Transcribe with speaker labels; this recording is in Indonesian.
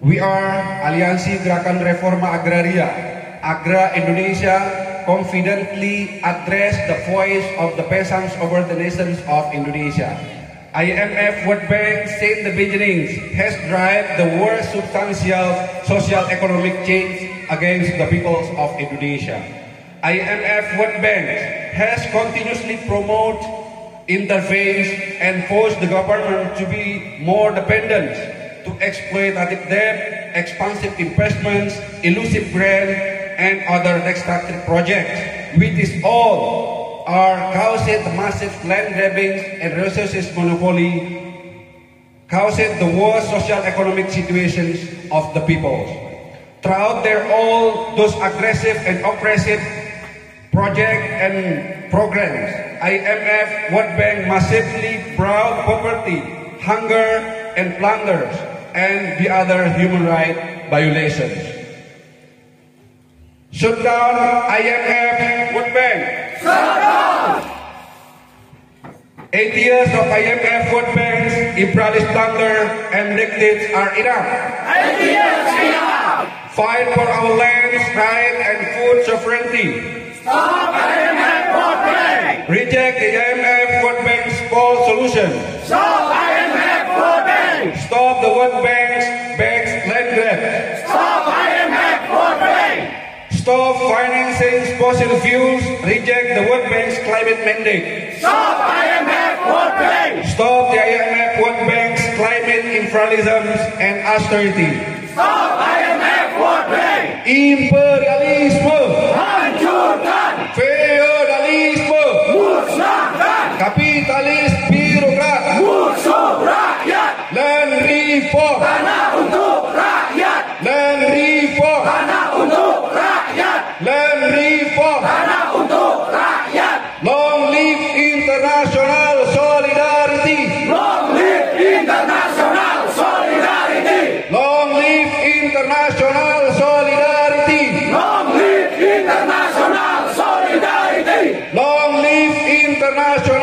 Speaker 1: We are Aliansi Gerakan Reforma Agraria, Agra Indonesia, confidently address the voice of the peasants over the nations of Indonesia. IMF World Bank, since the beginnings, has driven the worst substantial social economic change against the peoples of Indonesia. IMF World Bank has continuously promoted, intervenes, and forced the government to be more dependent to exploitative debt, expansive investments, elusive grant, and other extractive projects, which is all are causing the massive land grabbing and resources monopoly, causing the worst social economic situations of the people. Throughout all those aggressive and oppressive projects and programs, IMF World Bank massively brought poverty, hunger, and plunders, and the other human rights violations. Shut down IMF World Bank.
Speaker 2: Shut down!
Speaker 1: 8 years of IMF World Bank's imperialist plunder and dictates are enough.
Speaker 2: 8 years enough!
Speaker 1: Fight for our lands, right, and food sovereignty.
Speaker 2: Stop IMF World Bank!
Speaker 1: Reject the IMF World Bank's false solution.
Speaker 2: Stop IMF World Bank!
Speaker 1: Stop the World Bank's land grab.
Speaker 2: Stop IMF World Bank!
Speaker 1: Stop financing fossil fuels. Reject the World Bank's climate mandate.
Speaker 2: Stop IMF World Bank!
Speaker 1: Stop the IMF World Bank's climate imperialism and austerity.
Speaker 2: Stop IMF World Bank!
Speaker 1: Imperialisme,
Speaker 2: Hancurkan!
Speaker 1: feodalisme,
Speaker 2: Musnahkan!
Speaker 1: kapitalis birokrat,
Speaker 2: Musuh rakyat!
Speaker 1: land reform,
Speaker 2: Tanah untuk rakyat!
Speaker 1: land reform,
Speaker 2: Tanah untuk rakyat!
Speaker 1: land reform.
Speaker 2: Tanah untuk rakyat!
Speaker 1: Long live international solidarity.
Speaker 2: Long live international solidarity!
Speaker 1: Long live international solidarity.
Speaker 2: Long live international solidarity!
Speaker 1: Long live international